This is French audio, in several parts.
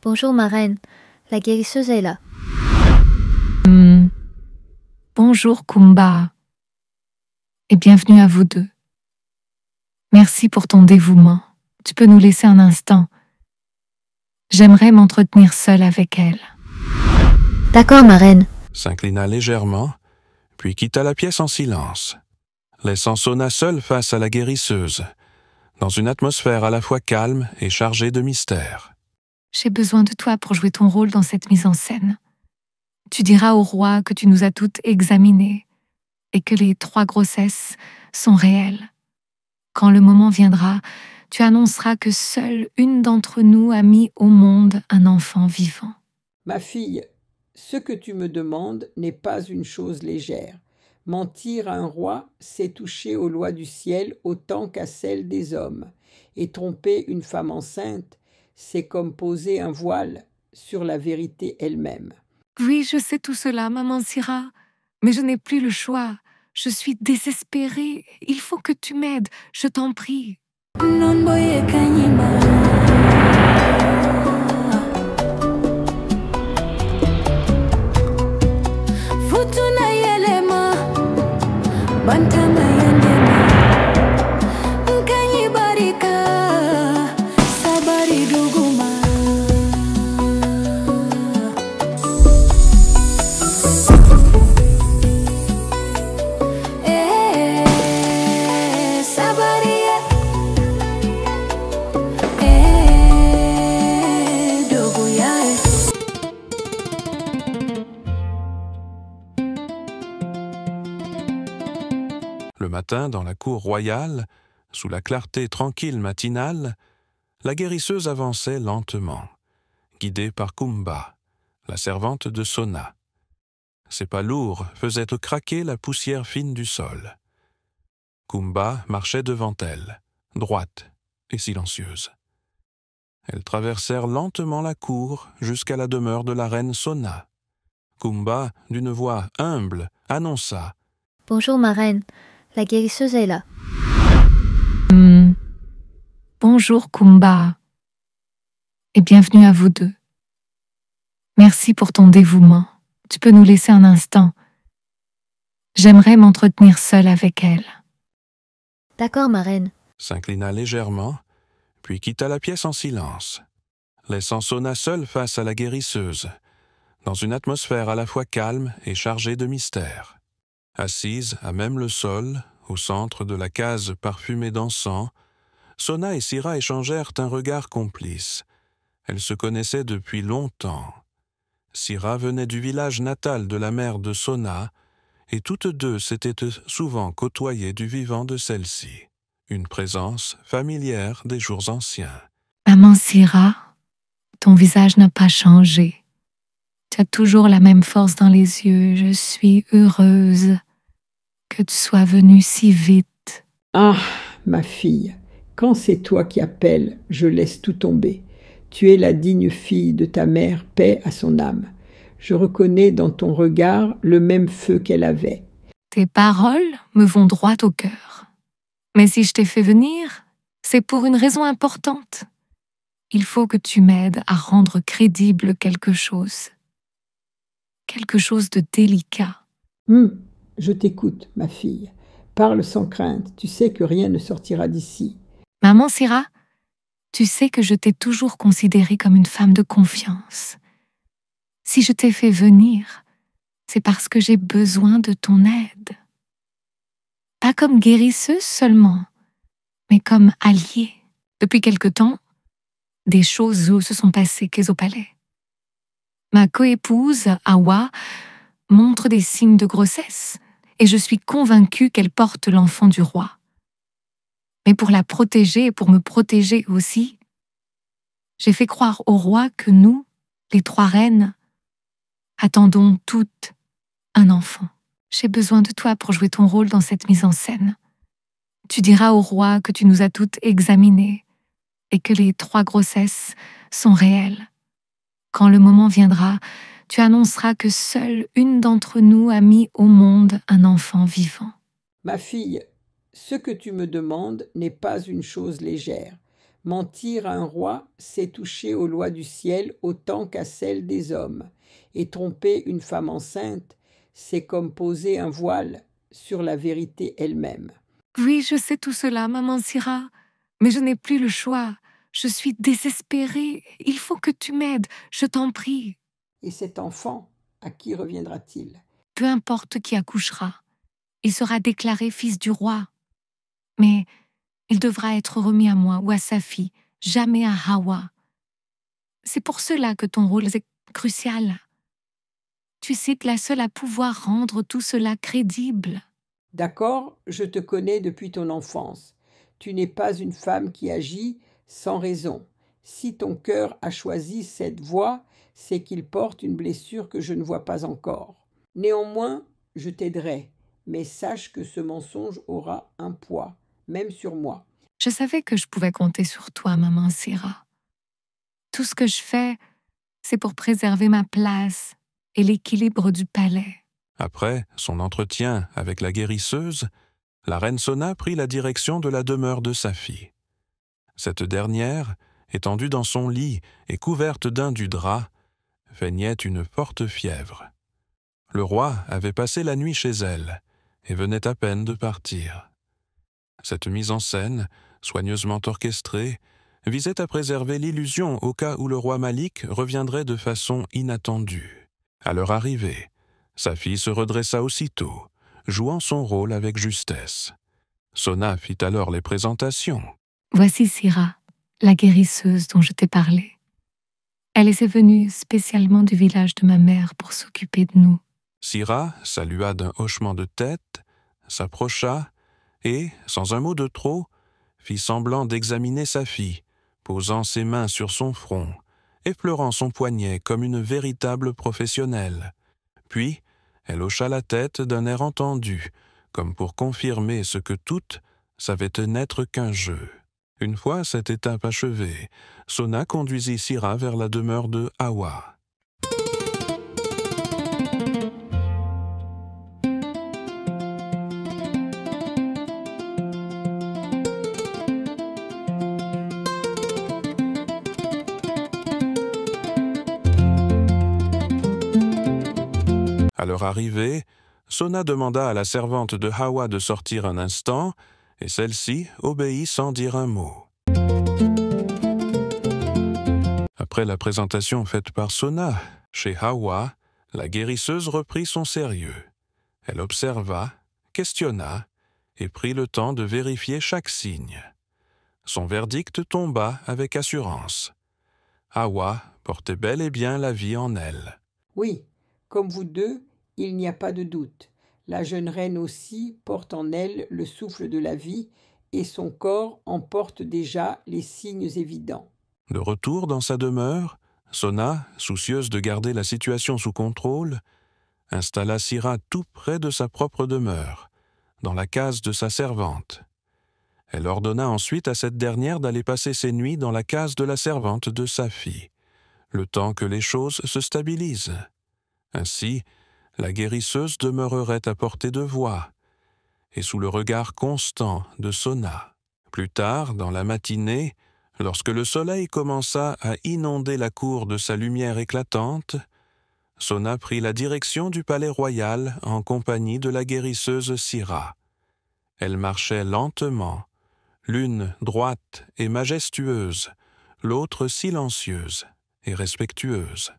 Bonjour ma reine, la guérisseuse est là. Bonjour Kumba, et bienvenue à vous deux. Merci pour ton dévouement. Tu peux nous laisser un instant. J'aimerais m'entretenir seule avec elle. D'accord ma reine. S'inclina légèrement, puis quitta la pièce en silence, laissant Sona seule face à la guérisseuse, dans une atmosphère à la fois calme et chargée de mystère. J'ai besoin de toi pour jouer ton rôle dans cette mise en scène. Tu diras au roi que tu nous as toutes examinées et que les 3 grossesses sont réelles. Quand le moment viendra, tu annonceras que seule une d'entre nous a mis au monde un enfant vivant. Ma fille, ce que tu me demandes n'est pas une chose légère. Mentir à un roi, c'est toucher aux lois du ciel autant qu'à celles des hommes. Et tromper une femme enceinte, c'est comme poser un voile sur la vérité elle-même. Oui, je sais tout cela, maman Syrah, mais je n'ai plus le choix. Je suis désespérée. Il faut que tu m'aides, je t'en prie. Le matin, dans la cour royale, sous la clarté tranquille matinale, la guérisseuse avançait lentement, guidée par Kumba, la servante de Sona. Ses pas lourds faisaient craquer la poussière fine du sol. Kumba marchait devant elle, droite et silencieuse. Elles traversèrent lentement la cour jusqu'à la demeure de la reine Sona. Kumba, d'une voix humble, annonça « Bonjour ma reine, la guérisseuse est là. Bonjour Kumba, et bienvenue à vous deux. Merci pour ton dévouement. Tu peux nous laisser un instant. J'aimerais m'entretenir seule avec elle. D'accord ma reine. » s'inclina légèrement, puis quitta la pièce en silence, laissant Sona seule face à la guérisseuse, dans une atmosphère à la fois calme et chargée de mystère. Assise à même le sol, au centre de la case parfumée d'encens, Sona et Syrah échangèrent un regard complice. Elles se connaissaient depuis longtemps. Syrah venait du village natal de la mère de Sona, et toutes deux s'étaient souvent côtoyées du vivant de celle-ci, une présence familière des jours anciens. Maman Syrah, ton visage n'a pas changé. Tu as toujours la même force dans les yeux. Je suis heureuse que tu sois venue si vite. Ah, ma fille, quand c'est toi qui appelles, je laisse tout tomber. Tu es la digne fille de ta mère, paix à son âme. Je reconnais dans ton regard le même feu qu'elle avait. Tes paroles me vont droit au cœur. Mais si je t'ai fait venir, c'est pour une raison importante. Il faut que tu m'aides à rendre crédible quelque chose. Quelque chose de délicat. Je t'écoute, ma fille. Parle sans crainte, tu sais que rien ne sortira d'ici. Maman Syrah, tu sais que je t'ai toujours considérée comme une femme de confiance. Si je t'ai fait venir, c'est parce que j'ai besoin de ton aide. Pas comme guérisseuse seulement, mais comme alliée. Depuis quelque temps, des choses se sont passées au palais. Ma coépouse, Awa, montre des signes de grossesse et je suis convaincue qu'elle porte l'enfant du roi. Mais pour la protéger et pour me protéger aussi, j'ai fait croire au roi que nous, les 3 reines, attendons toutes un enfant. J'ai besoin de toi pour jouer ton rôle dans cette mise en scène. Tu diras au roi que tu nous as toutes examinées et que les 3 grossesses sont réelles. Quand le moment viendra, tu annonceras que seule une d'entre nous a mis au monde un enfant vivant. Ma fille, ce que tu me demandes n'est pas une chose légère. Mentir à un roi, c'est toucher aux lois du ciel autant qu'à celles des hommes. Et tromper une femme enceinte, c'est comme poser un voile sur la vérité elle-même. Oui, je sais tout cela, maman Syrah, mais je n'ai plus le choix. Je suis désespérée. Il faut que tu m'aides, je t'en prie. Et cet enfant, à qui reviendra-t-il? Peu importe qui accouchera, il sera déclaré fils du roi. Mais il devra être remis à moi ou à sa fille, jamais à Hawa. C'est pour cela que ton rôle est crucial. Tu sais que la seule à pouvoir rendre tout cela crédible. D'accord, je te connais depuis ton enfance. Tu n'es pas une femme qui agit sans raison. Si ton cœur a choisi cette voie, c'est qu'il porte une blessure que je ne vois pas encore. Néanmoins, je t'aiderai, mais sache que ce mensonge aura un poids, même sur moi. Je savais que je pouvais compter sur toi, maman Syrah. Tout ce que je fais, c'est pour préserver ma place et l'équilibre du palais. Après son entretien avec la guérisseuse, la reine Sona prit la direction de la demeure de sa fille. Cette dernière, étendue dans son lit et couverte d'un du drap, feignait une forte fièvre. Le roi avait passé la nuit chez elle et venait à peine de partir. Cette mise en scène, soigneusement orchestrée, visait à préserver l'illusion au cas où le roi Malik reviendrait de façon inattendue. À leur arrivée, sa fille se redressa aussitôt, jouant son rôle avec justesse. Sona fit alors les présentations. Voici Syrah, la guérisseuse dont je t'ai parlé. Elle était venue spécialement du village de ma mère pour s'occuper de nous. Syrah salua d'un hochement de tête, s'approcha et, sans un mot de trop, fit semblant d'examiner sa fille, posant ses mains sur son front, effleurant son poignet comme une véritable professionnelle. Puis, elle hocha la tête d'un air entendu, comme pour confirmer ce que toutes savaient n'être qu'un jeu. Une fois cette étape achevée, Sona conduisit Syrah vers la demeure de Hawa. À leur arrivée, Sona demanda à la servante de Hawa de sortir un instant, et celle-ci obéit sans dire un mot. Après la présentation faite par Sona, chez Hawa, la guérisseuse reprit son sérieux. Elle observa, questionna, et prit le temps de vérifier chaque signe. Son verdict tomba avec assurance. Hawa portait bel et bien la vie en elle. Oui, comme vous deux, il n'y a pas de doute. La jeune reine aussi porte en elle le souffle de la vie et son corps en porte déjà les signes évidents. De retour dans sa demeure, Sona, soucieuse de garder la situation sous contrôle, installa Syrah tout près de sa propre demeure, dans la case de sa servante. Elle ordonna ensuite à cette dernière d'aller passer ses nuits dans la case de la servante de sa fille, le temps que les choses se stabilisent. Ainsi, la guérisseuse demeurerait à portée de voix, et sous le regard constant de Sona. Plus tard, dans la matinée, lorsque le soleil commença à inonder la cour de sa lumière éclatante, Sona prit la direction du palais royal en compagnie de la guérisseuse Syrah. Elle marchait lentement, l'une droite et majestueuse, l'autre silencieuse et respectueuse.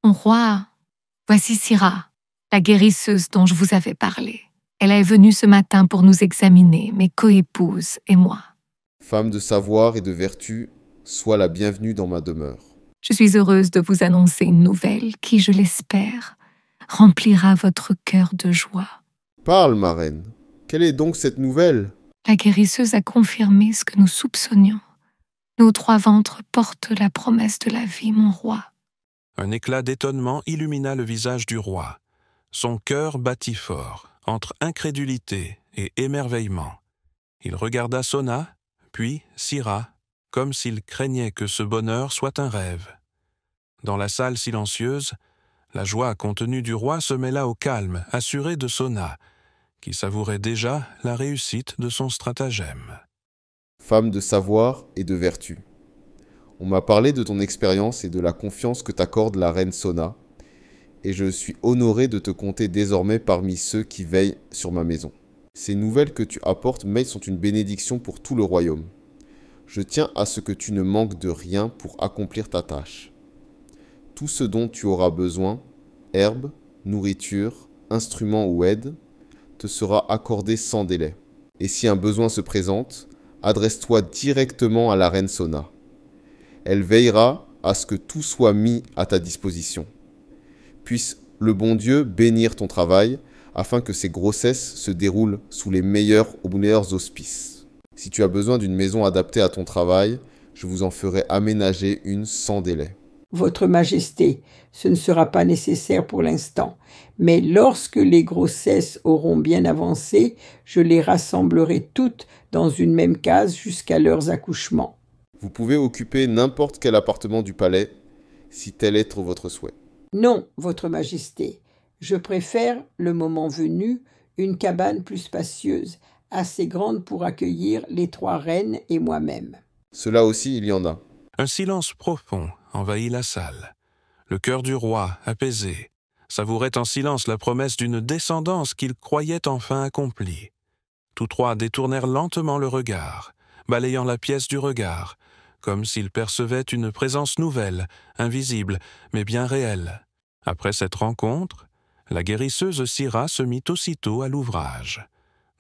Mon roi, voici Syrah, la guérisseuse dont je vous avais parlé. Elle est venue ce matin pour nous examiner, mes coépouses et moi. Femme de savoir et de vertu, sois la bienvenue dans ma demeure. Je suis heureuse de vous annoncer une nouvelle qui, je l'espère, remplira votre cœur de joie. Parle, ma reine. Quelle est donc cette nouvelle? La guérisseuse a confirmé ce que nous soupçonnions. Nos 3 ventres portent la promesse de la vie, mon roi. Un éclat d'étonnement illumina le visage du roi. Son cœur battit fort, entre incrédulité et émerveillement. Il regarda Sona, puis Syrah, comme s'il craignait que ce bonheur soit un rêve. Dans la salle silencieuse, la joie contenue du roi se mêla au calme assuré de Sona, qui savourait déjà la réussite de son stratagème. Femme de savoir et de vertu. On m'a parlé de ton expérience et de la confiance que t'accorde la reine Sona, et je suis honoré de te compter désormais parmi ceux qui veillent sur ma maison. Ces nouvelles que tu apportes, Maid, sont une bénédiction pour tout le royaume. Je tiens à ce que tu ne manques de rien pour accomplir ta tâche. Tout ce dont tu auras besoin, herbes, nourriture, instruments ou aide, te sera accordé sans délai. Et si un besoin se présente, adresse-toi directement à la reine Sona. Elle veillera à ce que tout soit mis à ta disposition. Puisse le bon Dieu bénir ton travail, afin que ces grossesses se déroulent sous les meilleurs auspices. Si tu as besoin d'une maison adaptée à ton travail, je vous en ferai aménager une sans délai. Votre Majesté, ce ne sera pas nécessaire pour l'instant, mais lorsque les grossesses auront bien avancé, je les rassemblerai toutes dans une même case jusqu'à leurs accouchements. Vous pouvez occuper n'importe quel appartement du palais, si tel est votre souhait. Non, Votre Majesté, je préfère, le moment venu, une cabane plus spacieuse, assez grande pour accueillir les 3 reines et moi-même. Cela aussi, il y en a. Un silence profond envahit la salle. Le cœur du roi, apaisé, savourait en silence la promesse d'une descendance qu'il croyait enfin accomplie. Tous 3 détournèrent lentement le regard, balayant la pièce du regard, comme s'ils percevaient une présence nouvelle, invisible, mais bien réelle. Après cette rencontre, la guérisseuse Syrah se mit aussitôt à l'ouvrage.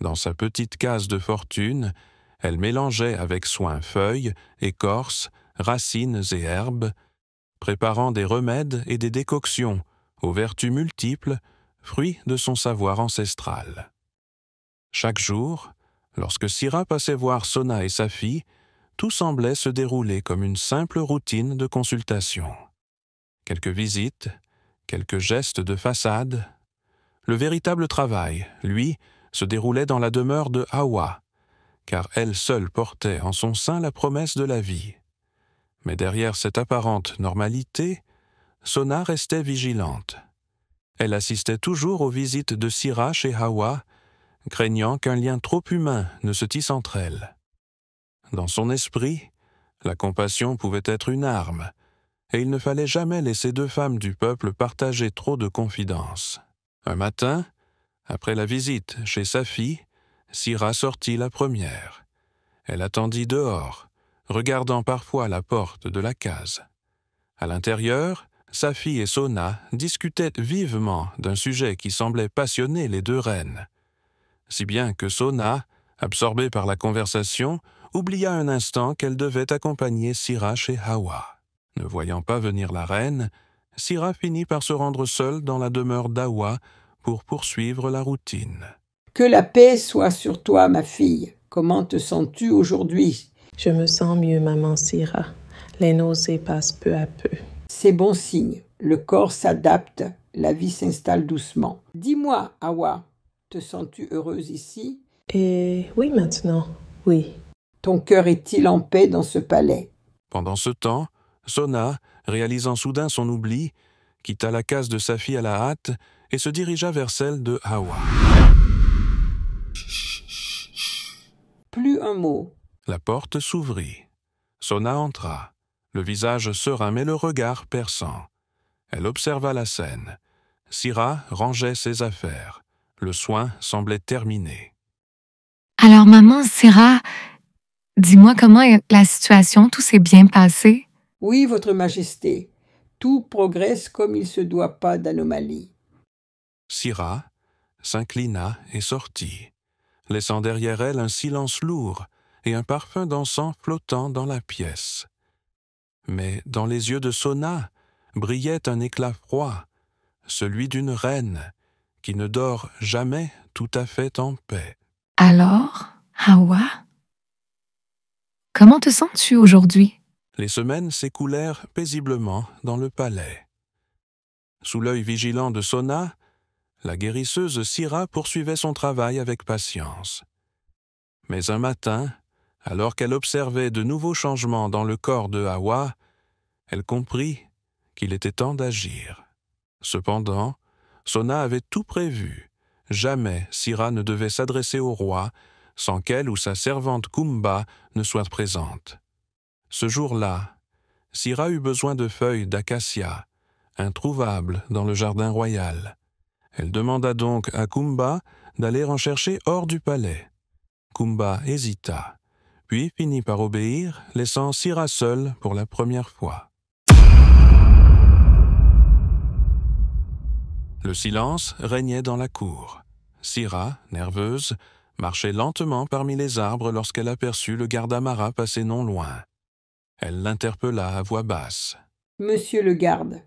Dans sa petite case de fortune, elle mélangeait avec soin feuilles, écorces, racines et herbes, préparant des remèdes et des décoctions aux vertus multiples, fruits de son savoir ancestral. Chaque jour, lorsque Syrah passait voir Sona et sa fille, tout semblait se dérouler comme une simple routine de consultation. Quelques visites, quelques gestes de façade. Le véritable travail, lui, se déroulait dans la demeure de Hawa, car elle seule portait en son sein la promesse de la vie. Mais derrière cette apparente normalité, Sona restait vigilante. Elle assistait toujours aux visites de Syrah chez Hawa, craignant qu'un lien trop humain ne se tisse entre elles. Dans son esprit, la compassion pouvait être une arme, et il ne fallait jamais laisser 2 femmes du peuple partager trop de confidences. Un matin, après la visite chez sa fille, Syrah sortit la première. Elle attendit dehors, regardant parfois la porte de la case. À l'intérieur, sa fille et Sona discutaient vivement d'un sujet qui semblait passionner les 2 reines. Si bien que Sona, absorbée par la conversation, oublia un instant qu'elle devait accompagner Syrah chez Hawa. Ne voyant pas venir la reine, Syrah finit par se rendre seule dans la demeure d'Hawa pour poursuivre la routine. Que la paix soit sur toi, ma fille. Comment te sens-tu aujourd'hui? Je me sens mieux, maman Syrah. Les nausées passent peu à peu. C'est bon signe. Le corps s'adapte, la vie s'installe doucement. Dis-moi, Hawa, te sens-tu heureuse ici? Et oui, maintenant, oui. Ton cœur est-il en paix dans ce palais? Pendant ce temps, Sona, réalisant soudain son oubli, quitta la case de sa fille à la hâte et se dirigea vers celle de Hawa. Plus un mot. La porte s'ouvrit. Sona entra, le visage serein mais le regard perçant. Elle observa la scène. Syrah rangeait ses affaires. Le soin semblait terminé. Alors, maman Syrah, dis-moi comment est la situation, tout s'est bien passé? Oui, Votre Majesté, tout progresse comme il se doit, pas d'anomalie. Syrah s'inclina et sortit, laissant derrière elle un silence lourd et un parfum d'encens flottant dans la pièce. Mais dans les yeux de Sona brillait un éclat froid, celui d'une reine qui ne dort jamais tout à fait en paix. Alors, Hawa, Comment te sens-tu aujourd'hui? Les semaines s'écoulèrent paisiblement dans le palais. Sous l'œil vigilant de Sona, la guérisseuse Syrah poursuivait son travail avec patience. Mais un matin, alors qu'elle observait de nouveaux changements dans le corps de Hawa, elle comprit qu'il était temps d'agir. Cependant, Sona avait tout prévu. Jamais Syrah ne devait s'adresser au roi sans qu'elle ou sa servante Kumba ne soient présentes. Ce jour-là, Syrah eut besoin de feuilles d'acacia, introuvables dans le jardin royal. Elle demanda donc à Kumba d'aller en chercher hors du palais. Kumba hésita, puis finit par obéir, laissant Syrah seule pour la première fois. Le silence régnait dans la cour. Syrah, nerveuse, marchait lentement parmi les arbres lorsqu'elle aperçut le garde Amara passer non loin. Elle l'interpella à voix basse. « Monsieur le garde,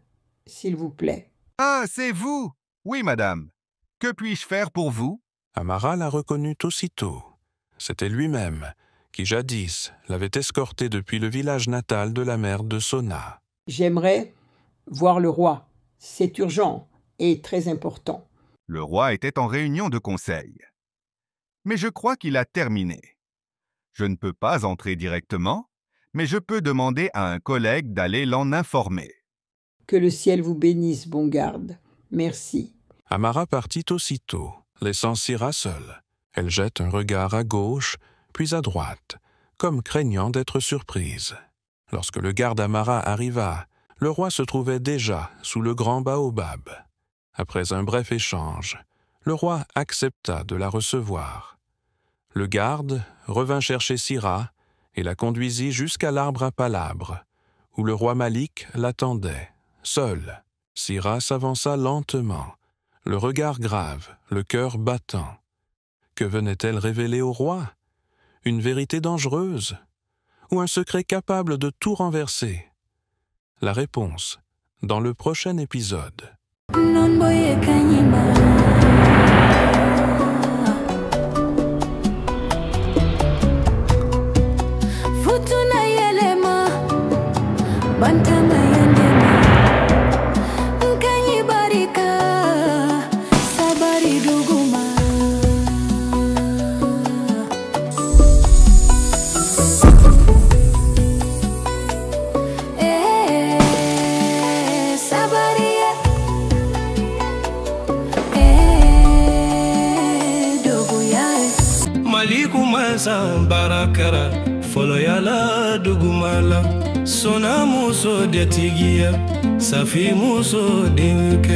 s'il vous plaît. »« Ah, c'est vous! Oui, madame. Que puis-je faire pour vous? » Amara la reconnut aussitôt. C'était lui-même, qui jadis l'avait escorté depuis le village natal de la mère de Sona. « J'aimerais voir le roi. C'est urgent et très important. » Le roi était en réunion de conseil. Mais je crois qu'il a terminé. Je ne peux pas entrer directement, mais je peux demander à un collègue d'aller l'en informer. « Que le ciel vous bénisse, bon garde. Merci. » Amara partit aussitôt, laissant Syrah seule. Elle jette un regard à gauche, puis à droite, comme craignant d'être surprise. Lorsque le garde Amara arriva, le roi se trouvait déjà sous le grand baobab. Après un bref échange, le roi accepta de la recevoir. Le garde revint chercher Syrah et la conduisit jusqu'à l'arbre à palabres, où le roi Malik l'attendait, seul. Syrah s'avança lentement, le regard grave, le cœur battant. Que venait-elle révéler au roi? Une vérité dangereuse? Ou un secret capable de tout renverser? La réponse, dans le prochain épisode. Barakara folo yala dugumala sona muso detigia safi muso dinke